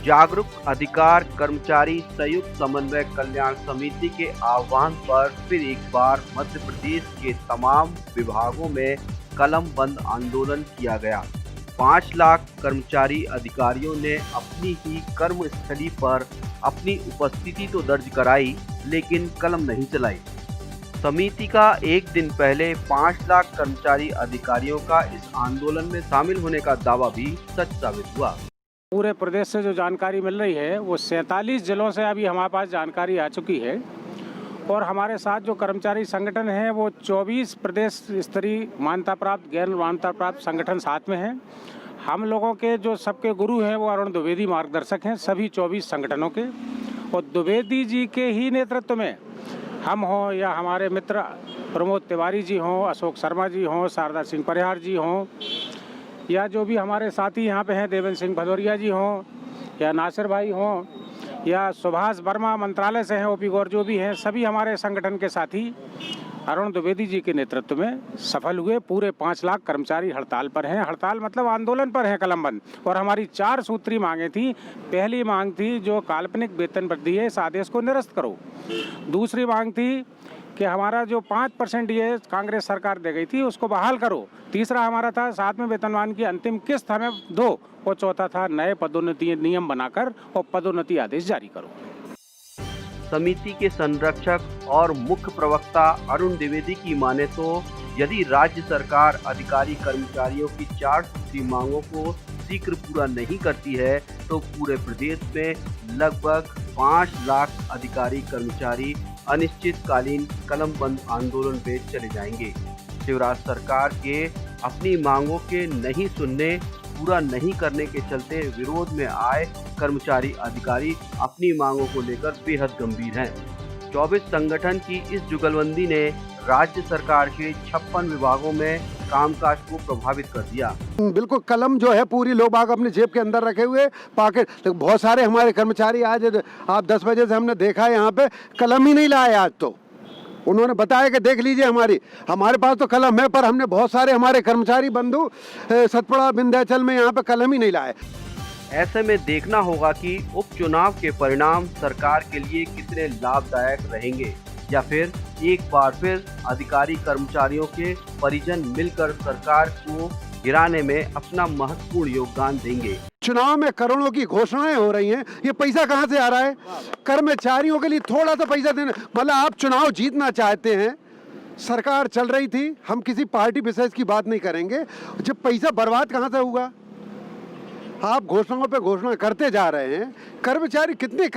जागरूक अधिकार कर्मचारी संयुक्त समन्वय कल्याण समिति के आह्वान पर फिर एक बार मध्य प्रदेश के तमाम विभागों में कलम बंद आंदोलन किया गया। 5 लाख कर्मचारी अधिकारियों ने अपनी ही कर्मस्थली पर अपनी उपस्थिति तो दर्ज कराई, लेकिन कलम नहीं चलाई। समिति का एक दिन पहले 5 लाख कर्मचारी अधिकारियों का इस आंदोलन में शामिल होने का दावा भी सच साबित हुआ। पूरे प्रदेश से जो जानकारी मिल रही है वो 47 जिलों से अभी हमारे पास जानकारी आ चुकी है और हमारे साथ जो कर्मचारी संगठन हैं वो 24 प्रदेश स्तरीय मान्यता प्राप्त गैर मान्यता प्राप्त संगठन साथ में हैं। हम लोगों के जो सबके गुरु हैं वो अरुण द्विवेदी मार्गदर्शक हैं सभी 24 संगठनों के, और द्विवेदी जी के ही नेतृत्व में हम हों या हमारे मित्र प्रमोद तिवारी जी हों, अशोक शर्मा जी हों, शारदा सिंह परिहार जी हों, या जो भी हमारे साथी यहाँ पे हैं देवेंद्र सिंह भदौरिया जी हों या नासिर भाई हों या सुभाष वर्मा मंत्रालय से हैं, ओपी गौर जो भी हैं, सभी हमारे संगठन के साथी अरुण द्विवेदी जी के नेतृत्व में सफल हुए। पूरे 5 लाख कर्मचारी हड़ताल पर हैं। हड़ताल मतलब आंदोलन पर हैं, कलमबंद। और हमारी 4 सूत्री मांगें थी। पहली मांग थी जो काल्पनिक वेतन वृद्धि है इस आदेश को निरस्त करो। दूसरी मांग थी कि हमारा जो 5% ये कांग्रेस सरकार दे गई थी उसको बहाल करो। तीसरा हमारा था 7वें वेतनमान की अंतिम किस्त हमें दो, और चौथा था नए पदोन्नति नियम बनाकर और पदोन्नति आदेश जारी करो। समिति के संरक्षक और मुख्य प्रवक्ता अरुण द्विवेदी की माने तो यदि राज्य सरकार अधिकारी कर्मचारियों की 4 सूत्री मांगों को शीघ्र पूरा नहीं करती है तो पूरे प्रदेश में लगभग 5 लाख अधिकारी कर्मचारी अनिश्चितकालीन कलम बंद आंदोलन पे चले जाएंगे। शिवराज सरकार के अपनी मांगों के नहीं सुनने, पूरा नहीं करने के चलते विरोध में आए कर्मचारी अधिकारी अपनी मांगों को लेकर बेहद गंभीर हैं। 24 संगठन की इस जुगलबंदी ने राज्य सरकार के 56 विभागों में कामकाज को प्रभावित कर दिया। बिल्कुल कलम जो है पूरी लोग बाग अपने जेब के अंदर रखे हुए पॉकेट। बहुत सारे हमारे कर्मचारी आज आप 10 बजे से हमने देखा है यहाँ पे कलम ही नहीं लाए। आज तो उन्होंने बताया कि देख लीजिए हमारे पास तो कलम है, पर हमने बहुत सारे हमारे कर्मचारी बंधु सतपुड़ा विंध्याचल में यहाँ पे कलम ही नहीं लाए। ऐसे में देखना होगा कि उपचुनाव के परिणाम सरकार के लिए कितने लाभदायक रहेंगे, या फिर एक बार फिर अधिकारी कर्मचारियों के परिजन मिलकर सरकार को गिराने में अपना महत्वपूर्ण योगदान देंगे। चुनाव में करोड़ों की घोषणाएं हो रही हैं, ये पैसा कहां से आ रहा है? कर्मचारियों के लिए थोड़ा सा पैसा देना, मतलब आप चुनाव जीतना चाहते हैं, सरकार चल रही थी, हम किसी पार्टी विशेष की बात नहीं करेंगे, जब पैसा बर्बाद कहां से होगा? आप घोषणाओं पे घोषणा करते जा रहे हैं। कर्मचारी कितने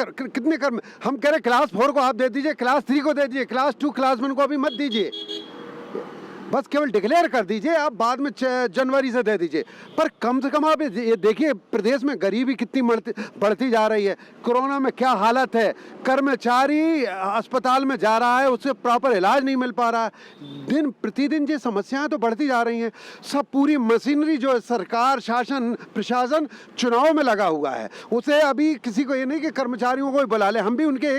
हम कह रहे क्लास 4 को आप दे दीजिए, क्लास 3 को दे दीजिए, क्लास 2 क्लास 1 को अभी मत दीजिए, बस केवल डिक्लेयर कर दीजिए, आप बाद में जनवरी से दे दीजिए। पर कम से कम आप ये देखिए प्रदेश में गरीबी कितनी बढ़ती जा रही है, कोरोना में क्या हालत है, कर्मचारी अस्पताल में जा रहा है, उससे प्रॉपर इलाज नहीं मिल पा रहा है, दिन प्रतिदिन ये समस्याएं तो बढ़ती जा रही हैं। सब पूरी मशीनरी जो है सरकार, शासन, प्रशासन चुनाव में लगा हुआ है, उसे अभी किसी को ये नहीं कि कर्मचारियों को बुला ले, हम भी उनके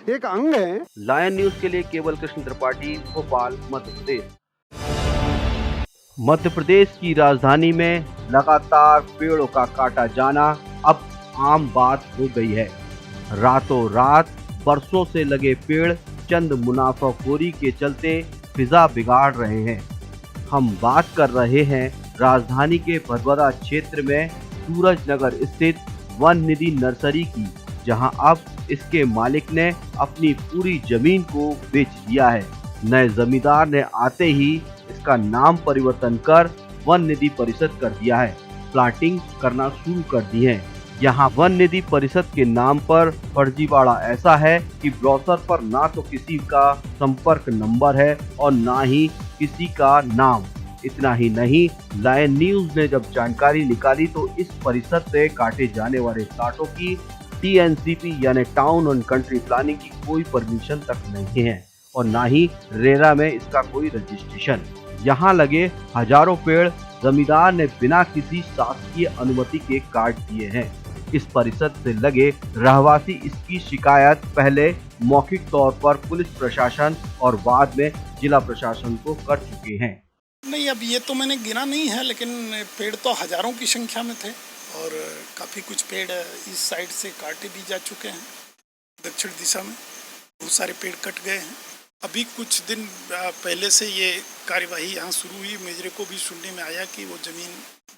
एक अंग हैं। लायन न्यूज के लिए केवल कृष्ण त्रिपाठी, भोपाल, मध्य प्रदेश। मध्य प्रदेश की राजधानी में लगातार पेड़ों का काटा जाना अब आम बात हो गई है। रातों रात बरसों से लगे पेड़ चंद मुनाफाखोरी के चलते फिजा बिगाड़ रहे हैं। हम बात कर रहे हैं राजधानी के भदभदा क्षेत्र में सूरज नगर स्थित वन निधि नर्सरी की, जहां अब इसके मालिक ने अपनी पूरी जमीन को बेच दिया है। नए जमींदार ने आते ही इसका नाम परिवर्तन कर वन निधि परिषद कर दिया है। प्लाटिंग करना शुरू कर दी है। यहाँ वन निधि परिषद के नाम पर फर्जीवाड़ा ऐसा है कि ब्रोशर पर ना तो किसी का संपर्क नंबर है और ना ही किसी का नाम। इतना ही नहीं, लायन न्यूज ने जब जानकारी निकाली तो इस परिषद से काटे जाने वाले प्लाटों की TNCP यानी टाउन एंड कंट्री प्लानिंग की कोई परमिशन तक नहीं है और ना ही रेरा में इसका कोई रजिस्ट्रेशन। यहाँ लगे हजारों पेड़ जमींदार ने बिना किसी शासकीय अनुमति के काट दिए हैं। इस परिषद से लगे रहवासी इसकी शिकायत पहले मौखिक तौर पर पुलिस प्रशासन और बाद में जिला प्रशासन को कर चुके हैं। नहीं, अब ये तो मैंने गिना नहीं है, लेकिन पेड़ तो हजारों की संख्या में थे और काफ़ी कुछ पेड़ इस साइड से काटे भी जा चुके हैं। दक्षिण दिशा में बहुत सारे पेड़ कट गए हैं। अभी कुछ दिन पहले से ये कार्यवाही यहाँ शुरू हुई। मेरे को भी सुनने में आया कि वो ज़मीन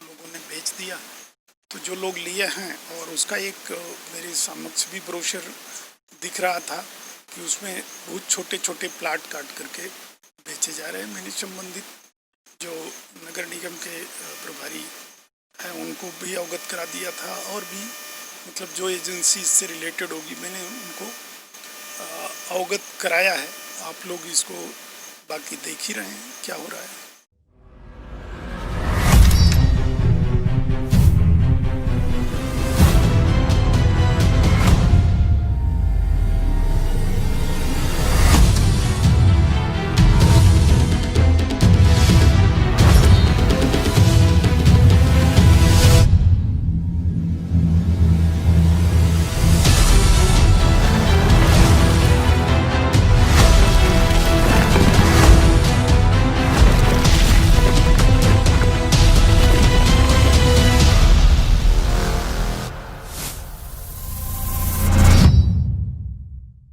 लोगों ने बेच दिया। तो जो लोग लिए हैं, और उसका एक मेरे समक्ष भी ब्रोशर दिख रहा था कि उसमें बहुत छोटे छोटे प्लाट काट करके बेचे जा रहे हैं। मैंने संबंधित जो नगर निगम के प्रभारी हैं उनको भी अवगत करा दिया था, और भी मतलब जो एजेंसी इससे रिलेटेड होगी मैंने उनको अवगत कराया है। आप लोग इसको बाकी देख ही रहे हैं क्या हो रहा है।